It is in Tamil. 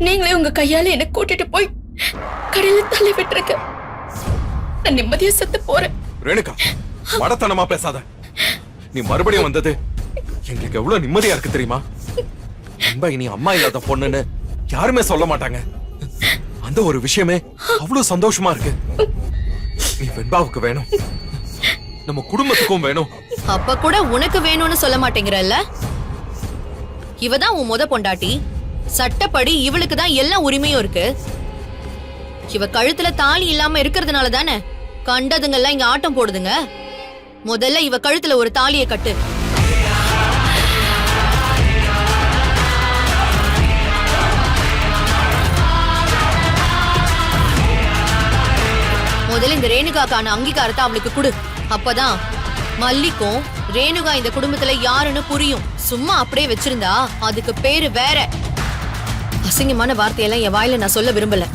நீங்களே உங்க கையால என்ன கூட்டிட்டு போய் கடையில தள்ளி விட்டுருக்க. நான் நிம்மதியா செத்து போறேன். ரேணுகா, மடத்தனமா பேசாத. நீ மறுபடியும் வந்தது எங்களுக்கு எவ்வளவு நிம்மதியா இருக்கு தெரியுமா? அன்பா இனி அம்மா இல்லாத பொண்ணுன்னு யாருமே சொல்ல மாட்டாங்க. அந்த ஒரு விஷயமே அவ்வளவு சந்தோஷமா இருக்கு. நீ வெண்பாவுக்கு வேணும், நம்ம குடும்பத்துக்கும் வேணும். அப்ப கூட உனக்கு வேணும்னு சொல்ல மாட்டேங்கிறல்ல? இவதான் உன் முத பொண்டாட்டி. சட்டப்படி இவளுக்கு தான் எல்லா உரிமையும் இருக்கு. இவ கழுத்துல தாலி இல்லாம இருக்கிறதுனால தானே கண்டதுங்கெல்லாம் இங்க ஆட்டம் போடுதுங்க. முதல்ல இவ கழுத்துல ஒரு தாலியை கட்டு. முதல்ல இந்த ரேணுகாக்கான அங்கீகாரத்தை அவளுக்கு கொடு. அப்பதான் மல்லிக்கும் ரேணுகா இந்த குடும்பத்துல யாருன்னு புரியும். சும்மா அப்படியே வச்சிருந்தா அதுக்கு பேரு வேற. அசிங்கமான வார்த்தையெல்லாம் என் வாயில நான் சொல்ல விரும்பல.